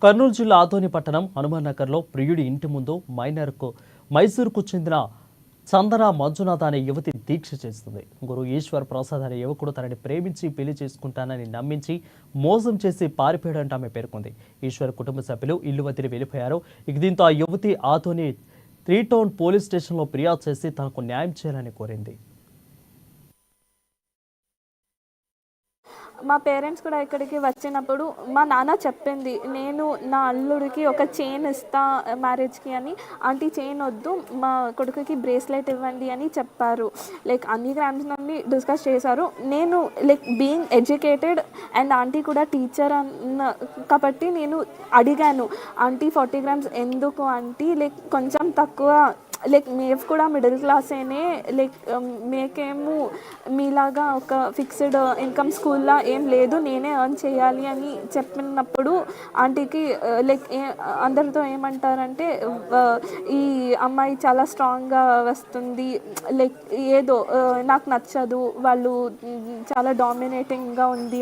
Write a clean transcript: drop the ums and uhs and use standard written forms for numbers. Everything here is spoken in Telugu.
కర్నూలు జిల్లా ఆదోని పట్టణం హనుమాన్ నగర్లో ప్రియుడి ఇంటి ముందు మైసూరుకు చెందిన చందన మంజునాథ్ అనే యువతి దీక్ష చేస్తుంది. గురు ఈశ్వర్ ప్రసాద్ అనే యువకుడు తనని ప్రేమించి పెళ్లి చేసుకుంటానని నమ్మించి మోసం చేసి పారిపోయాడంటే ఆమె పేర్కొంది. ఈశ్వర్ కుటుంబ సభ్యులు ఇల్లు వదిలి వెళ్ళిపోయారు. దీంతో ఆ యువతి ఆదోని 3 టౌన్ పోలీస్ స్టేషన్లో ఫిర్యాదు చేసి తనకు న్యాయం చేయాలని కోరింది. మా పేరెంట్స్ కూడా ఇక్కడికి వచ్చినప్పుడు మా నాన్న చెప్పింది, నేను నా అల్లుడికి ఒక చైన్ ఇస్తా మ్యారేజ్కి అని. ఆంటీ చైన్ వద్దు, మా కొడుకుకి బ్రేస్లెట్ ఇవ్వండి అని చెప్పారు. లైక్ అన్ని గ్రామ్స్ నుండి డిస్కస్ చేశారు. నేను like being educated and aunty కూడా టీచర్ కాబట్టి నేను అడిగాను, ఆంటీ 40 గ్రామ్స్ ఎందుకు ఆంటీ, లైక్ కొంచెం తక్కువ, లైక్ మేము కూడా మిడిల్ క్లాసేనే, లైక్ మేకేమో మీలాగా ఒక ఫిక్స్డ్ ఇన్కమ్ స్కూల్లో ఏం లేదు, నేనే ఎర్న్ చేయాలి అని చెప్పినప్పుడు ఆంటీకి లైక్ అందరితో ఏమంటారంటే, ఈ అమ్మాయి చాలా స్ట్రాంగ్గా వస్తుంది, లైక్ ఏదో నాకు నచ్చదు, వాళ్ళు చాలా డామినేటింగ్గా ఉంది